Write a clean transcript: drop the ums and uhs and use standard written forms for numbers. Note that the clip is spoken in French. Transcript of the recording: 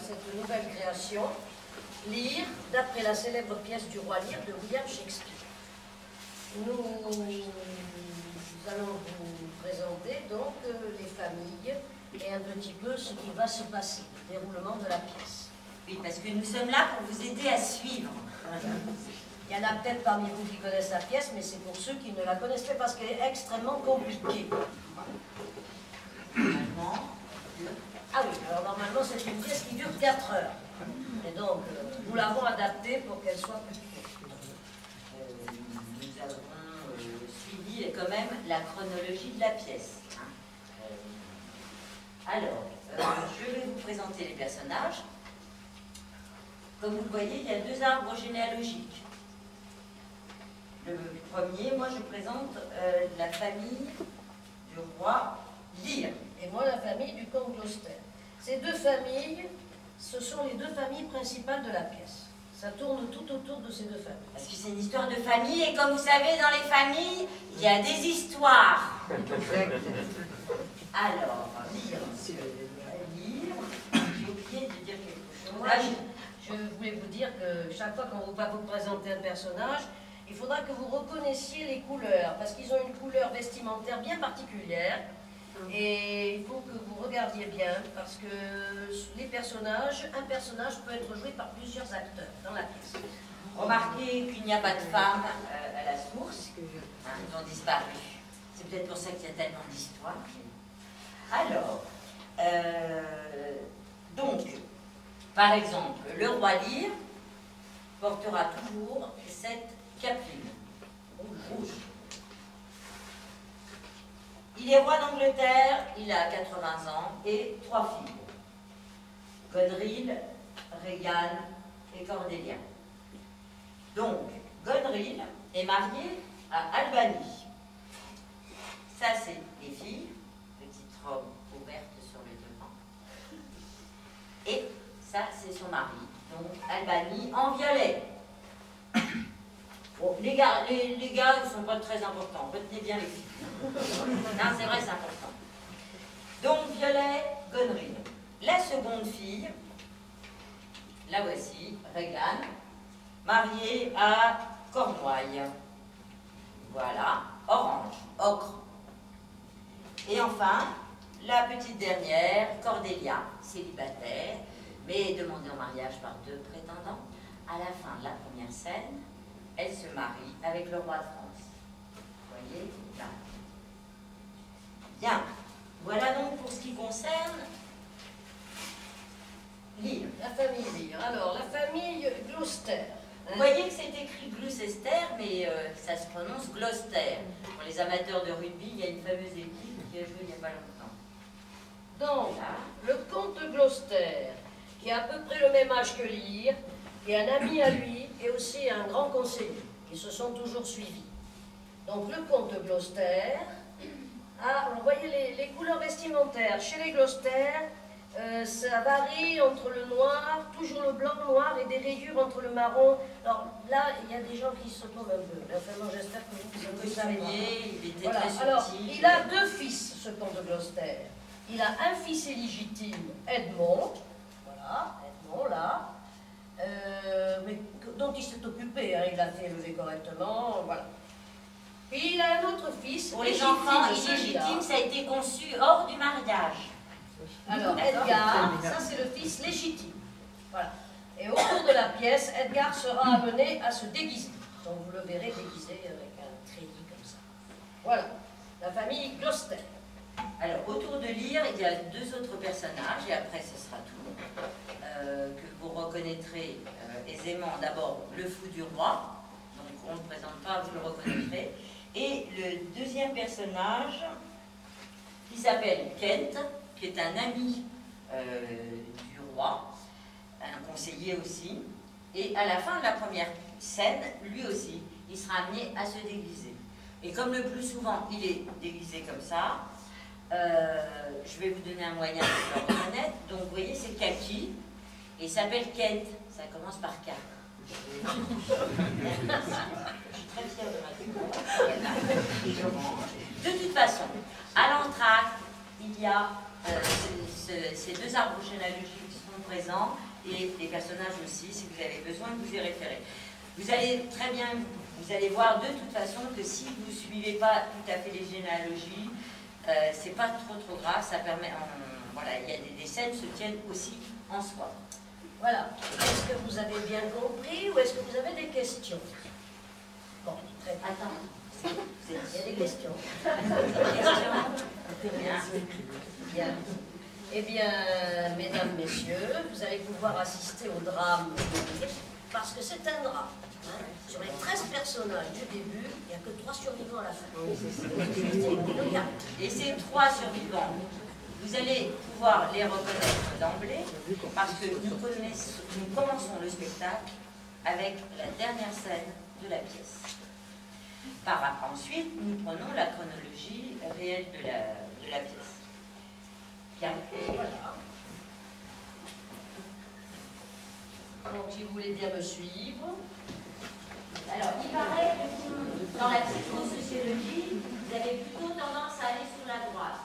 cette nouvelle création, Lear, d'après la célèbre pièce du roi Lear de William Shakespeare. Nous allons vous présenter donc les familles et un petit peu ce qui va se passer, le déroulement de la pièce. Oui, parce que nous sommes là pour vous aider à suivre. Il y en a peut-être parmi vous qui connaissent la pièce, mais c'est pour ceux qui ne la connaissent pas parce qu'elle est extrêmement compliquée. Ah oui, alors normalement c'est une pièce qui dure 4 heures. Et donc, nous l'avons adaptée pour qu'elle soit plus courte. Nous avons suivi quand même la chronologie de la pièce. Alors, je vais vous présenter les personnages. Comme vous le voyez, il y a 2 arbres généalogiques. Le premier, moi je présente la famille du roi Lear. Et moi la famille du comte Gloucester. Ces 2 familles, ce sont les 2 familles principales de la pièce. Ça tourne tout autour de ces 2 familles. Parce que c'est une histoire de famille, et comme vous savez, dans les familles, il y a des histoires. Alors, Lear, j'ai oublié de dire quelque chose. Ah oui, je voulais vous dire que chaque fois qu'on va vous présenter un personnage, il faudra que vous reconnaissiez les couleurs, parce qu'ils ont une couleur vestimentaire bien particulière. Et il faut que vous regardiez bien, parce que les personnages, un personnage peut être joué par plusieurs acteurs dans la pièce. Remarquez qu'il n'y a pas de femmes à la source, ils ont disparu. C'est peut-être pour ça qu'il y a tellement d'histoires. Alors, donc, par exemple, le roi Lear portera toujours cette capuline rouge. Il est roi d'Angleterre, il a 80 ans et 3 filles. Goneril, Regan et Cordelia. Donc, Goneril est marié à Albany. Ça, c'est les filles, petite robe ouverte sur le devant. Et ça, c'est son mari, donc Albany en violet. Bon, les gars, ils ne sont pas très importants. Retenez bien les filles. Non, c'est vrai, c'est important. Donc, violet, Goneril. La seconde fille, la voici, Regan, mariée à Cornouailles. Voilà, orange, ocre. Et enfin, la petite dernière, Cordelia, célibataire, mais demandée en mariage par 2 prétendants. À la fin de la première scène, elle se marie avec le roi de France. Vous voyez, là. Bien. Voilà donc pour ce qui concerne Lear. La famille Lear. Alors, la famille Gloucester. Vous voyez que c'est écrit Gloucester, mais ça se prononce Gloucester. Pour les amateurs de rugby, il y a une fameuse équipe qui a joué il n'y a pas longtemps. Donc, le comte Gloucester, qui a à peu près le même âge que Lear, et un ami à lui, et aussi un grand conseiller. Ils se sont toujours suivis. Donc, le comte Gloucester a, vous voyez les couleurs vestimentaires. Chez les Gloucester, ça varie entre le noir, toujours le blanc noir, et des rayures entre le marron. Alors là, il y a des gens qui se tombent un peu. Enfin, moi, j'espère que vous savez pas. Il était Voilà. très subtil. Alors, il a 2 fils, ce comte de Gloucester. Il a un fils illégitime, Edmond. Voilà, Edmond, là. Mais dont il s'est occupé, hein, il l'a fait élever correctement, voilà. Puis il a un autre fils. Pour les enfants illégitimes, ça a été conçu hors du mariage. Alors, Edgar, ça c'est le fils légitime. Voilà. Et au cours de la pièce, Edgar sera amené à se déguiser. Donc vous le verrez déguisé avec un treillis comme ça. Voilà, la famille Gloucester. Alors, autour de Lear, il y a 2 autres personnages, et après ce sera tout, que vous reconnaîtrez aisément. D'abord, le fou du roi, donc on ne le présente pas, vous le reconnaîtrez. Et le deuxième personnage, qui s'appelle Kent, qui est un ami du roi, un conseiller aussi. Et à la fin de la première scène, lui aussi, il sera amené à se déguiser. Et comme le plus souvent, il est déguisé comme ça, je vais vous donner un moyen de le reconnaître. Donc vous voyez, c'est Kaki, et il s'appelle Kent, ça commence par K. Je suis très fière de ma figure. De toute façon, à l'entracte, il y a ces deux arbres généalogiques qui sont présents et les personnages aussi, si vous avez besoin de vous y référer. Vous allez très bien, vous allez voir de toute façon que si vous ne suivez pas tout à fait les généalogies, c'est pas trop grave, ça permet, voilà, il y a des scènes se tiennent aussi en soi. Voilà. Est-ce que vous avez bien compris ou est-ce que vous avez des questions? Bon, très bien. Attends. Il y a des questions. Bien. Eh bien, mesdames, messieurs, vous allez pouvoir assister au drame parce que c'est un drame. Hein. Sur les 13 personnages du début, il n'y a que 3 survivants à la fin. Et ces 3 survivants, vous allez pouvoir les reconnaître d'emblée parce que nous commençons le spectacle avec la dernière scène de la pièce. Ensuite, nous prenons la chronologie réelle de la pièce. Bien. Voilà. Donc, si vous voulez bien me suivre. Alors, il paraît que dans la psychosociologie, vous avez plutôt tendance à aller sur la droite.